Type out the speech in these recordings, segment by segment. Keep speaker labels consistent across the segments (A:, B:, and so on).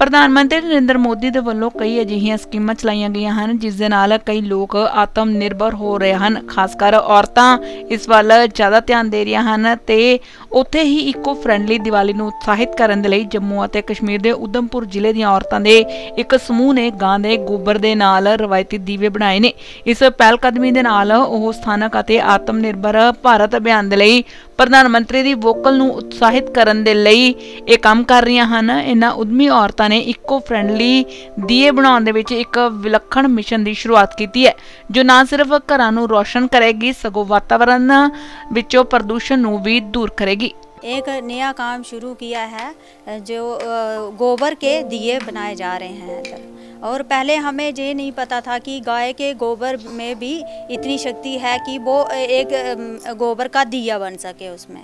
A: प्रधानमंत्री नरेंद्र मोदी ਦੇ ਵੱਲੋਂ ਕਈ ਅਜਿਹੀਆਂ ਸਕੀਮਾਂ ਚਲਾਈਆਂ ਗਈਆਂ ਹਨ ਜਿਸ ਦੇ ਨਾਲ ਕਈ ਲੋਕ ਆਤਮ ਨਿਰਭਰ ਹੋ ਰਹੇ ਹਨ। ਖਾਸ ਕਰ ਔਰਤਾਂ ਇਸ ਵੱਲ ਜ਼ਿਆਦਾ ਧਿਆਨ ਦੇ ਰਹੀਆਂ ਹਨ ਤੇ ਉੱਥੇ ਹੀ ਇਕੋ ਫ੍ਰੈਂਡਲੀ ਦੀਵਾਲੀ ਨੂੰ ਉਤਸ਼ਾਹਿਤ ਕਰਨ ਦੇ ਲਈ ਜੰਮੂ ਅਤੇ ਕਸ਼ਮੀਰ ਦੇ ਉਧਮਪੁਰ ਜ਼ਿਲ੍ਹੇ ਦੀਆਂ ਔਰਤਾਂ ਦੇ ਇੱਕ ਸਮੂਹ ਨੇ ਗਾਂ ਦੇ ਗੋਬਰ ਦੇ ਨਾਲ ਰਵਾਇਤੀ ਦੀਵੇ ਬਣਾਏ ਨੇ। ਇਸ ਪਹਿਲਕਦਮੀ ਦੇ ਨਾਲ ਉਹ ਸਥਾਨਕ ਅਤੇ ਆਤਮ ਨਿਰਭਰ ਭਾਰਤ ਅਭਿਆਨ ਦੇ ਲਈ ਪ੍ਰਧਾਨ ਮੰਤਰੀ ਦੀ ਵੋਕਲ ਨੂੰ ਉਤਸ਼ਾਹਿਤ ਕਰਨ ਦੇ ਲਈ ਇਹ ਕੰਮ ਕਰ ਰਹੀਆਂ ਹਨ। ਇਹਨਾਂ ਉਦਮੀ ਔਰਤਾਂ ਨੇ ਇਕੋ ਫ੍ਰੈਂਡਲੀ ਦੀਏ ਬਣਾਉਣ ਦੇ ਵਿੱਚ ਇੱਕ ਵਿਲੱਖਣ ਮਿਸ਼ਨ ਦੀ ਸ਼ੁਰੂਆਤ ਕੀਤੀ ਹੈ ਜੋ ਨਾ ਸਿਰਫ ਘਰਾਂ ਨੂੰ ਰੋਸ਼ਨ ਕਰੇਗੀ ਸਗੋਂ ਵਾਤਾਵਰਨ ਵਿੱਚੋਂ ਪ੍ਰਦੂਸ਼ਣ ਨੂੰ ਵੀ दूर करेगी।
B: एक नया काम शुरू किया है जो गोबर के दिए बनाए जा रहे हैं इधर। और पहले हमें ये नहीं पता था कि गाय के गोबर में भी इतनी शक्ति है कि वो एक गोबर का दिया बन सके उसमें।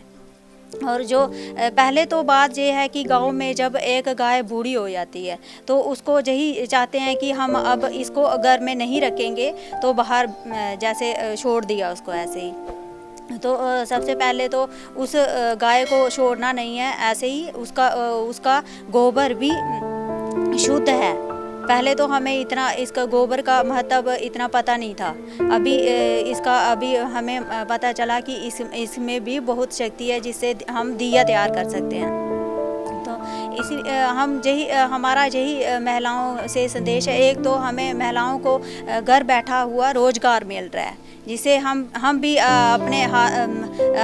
B: और जो पहले तो बात ये है कि गांव में जब एक गाय बूढ़ी हो जाती है तो उसको यही चाहते हैं कि हम अब इसको घर में नहीं रखेंगे तो बाहर जैसे छोड़ दिया उसको ऐसे ही। तो सबसे पहले तो उस गाय को छोड़ना नहीं है, ऐसे ही उसका गोबर भी शुद्ध है। पहले तो हमें इतना इसका गोबर का महत्व इतना पता नहीं था। अभी हमें पता चला कि इसमें भी बहुत शक्ति है जिससे हम दिया तैयार कर सकते हैं। तो इसी हमारा यही महिलाओं से संदेश है। एक तो हमें महिलाओं को घर बैठा हुआ रोजगार मिल रहा है जिसे हम भी अपने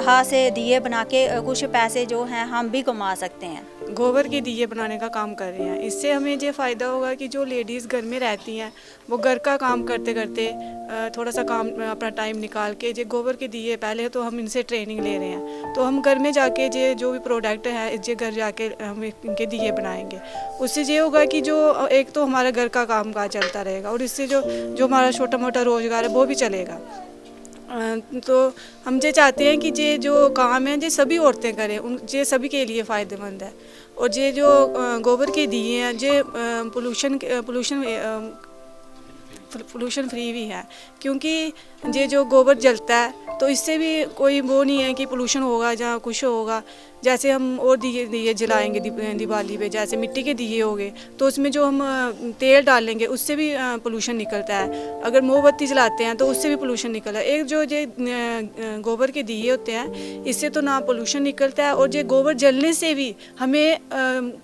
B: हाथ से दिए बना के कुछ पैसे जो हैं हम भी कमा सकते हैं।
C: गोबर के दिए बनाने का काम कर रहे हैं। इससे हमें ये फ़ायदा होगा कि जो लेडीज़ घर में रहती हैं वो घर का काम करते करते थोड़ा सा काम अपना टाइम निकाल के जो गोबर के दिए, पहले तो हम इनसे ट्रेनिंग ले रहे हैं तो हम घर में जाके जो भी प्रोडक्ट है ये घर जाके हम इनके दिए बनाएंगे। उससे ये होगा कि जो एक तो हमारा घर का काम काज चलता रहेगा और इससे जो हमारा छोटा मोटा रोज़गार है वो भी चलेगा। तो हम ये चाहते हैं कि ये जो काम है ये सभी औरतें करें, ये सभी के लिए फ़ायदेमंद है। और ये जो गोबर के दिए हैं ये पोल्यूशन फ्री भी है क्योंकि ये जो गोबर जलता है तो इससे भी कोई वो नहीं है कि पोल्यूशन होगा या कुछ होगा। जैसे हम और दिए जलाएंगे दिवाली पे, जैसे मिट्टी के दिए हो गए तो उसमें जो हम तेल डालेंगे उससे भी पोल्यूशन निकलता है। अगर मोमबत्ती जलाते हैं तो उससे भी पोल्यूशन निकलता है। एक जो ये गोबर के दिए होते हैं इससे तो ना पोल्यूशन निकलता है और ये गोबर जलने से भी हमें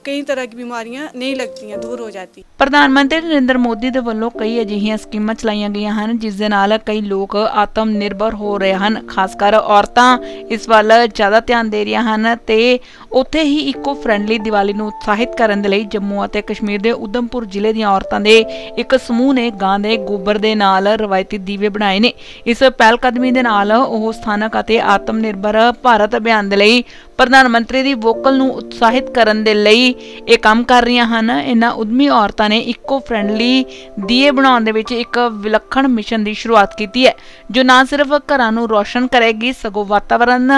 C: कई तरह की बीमारियां नहीं लगती हैं, दूर हो जाती।
A: प्रधानमंत्री नरेंद्र मोदी ਦੇ ਵੱਲੋਂ ਕਈ ਅਜਿਹੀਆਂ ਸਕੀਮਾਂ ਚਲਾਈਆਂ ਗਈਆਂ ਹਨ ਜਿਸ ਦੇ ਨਾਲ ਕਈ ਲੋਕ ਆਤਮ ਨਿਰਭਰ ਹੋ ਰਹੇ ਹਨ। ਖਾਸ ਕਰ ਔਰਤਾਂ ਇਸ ਵੱਲ ਜ਼ਿਆਦਾ ਧਿਆਨ ਦੇ ਰਹੀਆਂ ਹਨ ਤੇ ਉੱਥੇ ਹੀ ਇਕੋ ਫ੍ਰੈਂਡਲੀ ਦੀਵਾਲੀ ਨੂੰ ਉਤਸ਼ਾਹਿਤ ਕਰਨ ਦੇ ਲਈ ਜੰਮੂ ਅਤੇ ਕਸ਼ਮੀਰ ਦੇ ਉਧਮਪੁਰ ਜ਼ਿਲ੍ਹੇ ਦੀਆਂ ਔਰਤਾਂ ਦੇ ਇੱਕ ਸਮੂਹ ਨੇ ਗਾਂ ਦੇ ਗੋਬਰ ਦੇ ਨਾਲ ਰਵਾਇਤੀ ਦੀਵੇ ਬਣਾਏ ਨੇ। ਇਸ ਪਹਿਲਕਦਮੀ ਦੇ ਨਾਲ ਉਹ ਸਥਾਨਕ ਅਤੇ ਆਤਮ ਨਿਰਭਰ ਭਾਰਤ ਅਭਿਆਨ ਦੇ ਲਈ ਪ੍ਰਧਾਨ ਮੰਤਰੀ ਦੀ ਵੋਕਲ ਨੂੰ ਉਤਸ਼ਾਹਿਤ ਕਰਨ ਦੇ ਲਈ ਇਹ ਕੰਮ ਕਰ ਰਹੀਆਂ ਹਨ। ਇਹਨਾਂ ਉਦਮੀ ਔਰਤਾਂ ਨੇ ਇਕੋ ਫ੍ਰੈਂਡਲੀ ਦੀਏ ਬਣਾਉਣ ਦੇ ਵਿੱਚ ਇੱਕ ਵਿਲੱਖਣ ਮਿਸ਼ਨ ਦੀ ਸ਼ੁਰੂਆਤ ਕੀਤੀ ਹੈ ਜੋ ਨਾ ਸਿਰਫ ਘਰਾਂ ਨੂੰ ਰੋਸ਼ਨ ਕਰੇਗੀ ਸਗੋਂ ਵਾਤਾਵਰਨ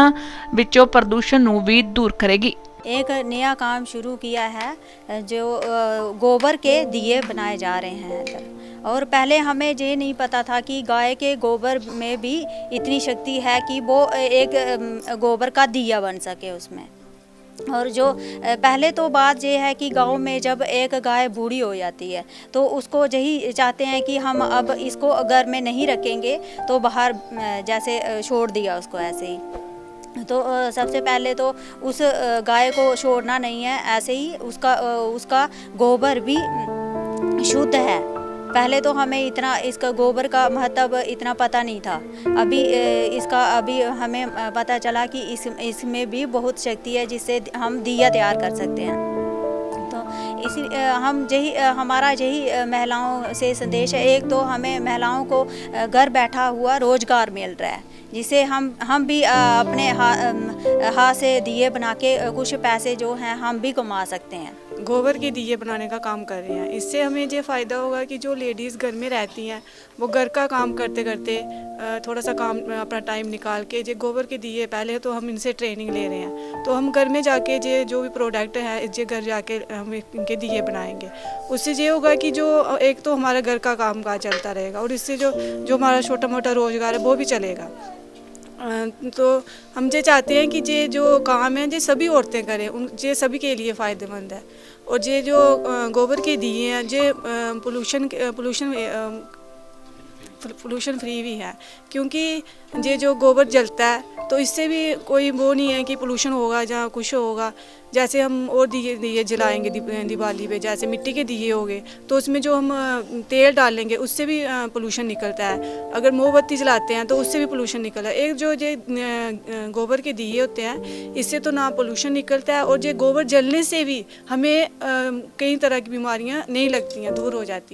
A: ਵਿੱਚੋਂ ਪ੍ਰਦੂਸ਼ਣ ਨੂੰ ਵੀ दूर करेगी।
B: एक नया काम शुरू किया है जो गोबर के दिए बनाए जा रहे हैं इधर। और पहले हमें ये नहीं पता था कि गाय के गोबर में भी इतनी शक्ति है कि वो एक गोबर का दिया बन सके उसमें। और जो पहले तो बात ये है कि गांव में जब एक गाय बूढ़ी हो जाती है तो उसको यही चाहते हैं कि हम अब इसको घर में नहीं रखेंगे तो बाहर जैसे छोड़ दिया उसको ऐसे ही। तो सबसे पहले तो उस गाय को छोड़ना नहीं है, ऐसे ही उसका गोबर भी शुद्ध है। पहले तो हमें इतना इसका गोबर का महत्व इतना पता नहीं था। अभी हमें पता चला कि इसमें भी बहुत शक्ति है जिससे हम दिया तैयार कर सकते हैं। तो हमारा यही महिलाओं से संदेश है। एक तो हमें महिलाओं को घर बैठा हुआ रोजगार मिल रहा है जिसे हम भी अपने हाथ से दिए बना के कुछ पैसे जो हैं हम भी कमा सकते हैं।
C: गोबर के दिए बनाने का काम कर रहे हैं। इससे हमें ये फ़ायदा होगा कि जो लेडीज़ घर में रहती हैं वो घर का काम करते करते थोड़ा सा काम अपना टाइम निकाल के जो गोबर के दिए, पहले तो हम इनसे ट्रेनिंग ले रहे हैं तो हम घर में जाके जो भी प्रोडक्ट है ये घर जाके हम इनके दिए बनाएंगे। उससे ये होगा कि जो एक तो हमारा घर का काम काज चलता रहेगा और इससे जो हमारा छोटा मोटा रोज़गार है वो भी चलेगा। तो हम ये चाहते हैं कि ये जो काम है ये सभी औरतें करें, ये सभी के लिए फ़ायदेमंद है। और ये जो गोबर के दिए हैं ये पोल्यूशन फ्री भी है, क्योंकि ये जो गोबर जलता है तो इससे भी कोई वो नहीं है कि पोल्यूशन होगा या कुछ होगा। जैसे हम और दिए जलाएंगे दिवाली पे, जैसे मिट्टी के दिए हो गए तो उसमें जो हम तेल डालेंगे उससे भी पोल्यूशन निकलता है। अगर मोमबत्ती जलाते हैं तो उससे भी पोल्यूशन निकलता है। एक जो ये गोबर के दिए होते हैं इससे तो ना पोल्यूशन निकलता है, और ये गोबर जलने से भी हमें कई तरह की बीमारियां नहीं लगती हैं, दूर हो जाती हैं।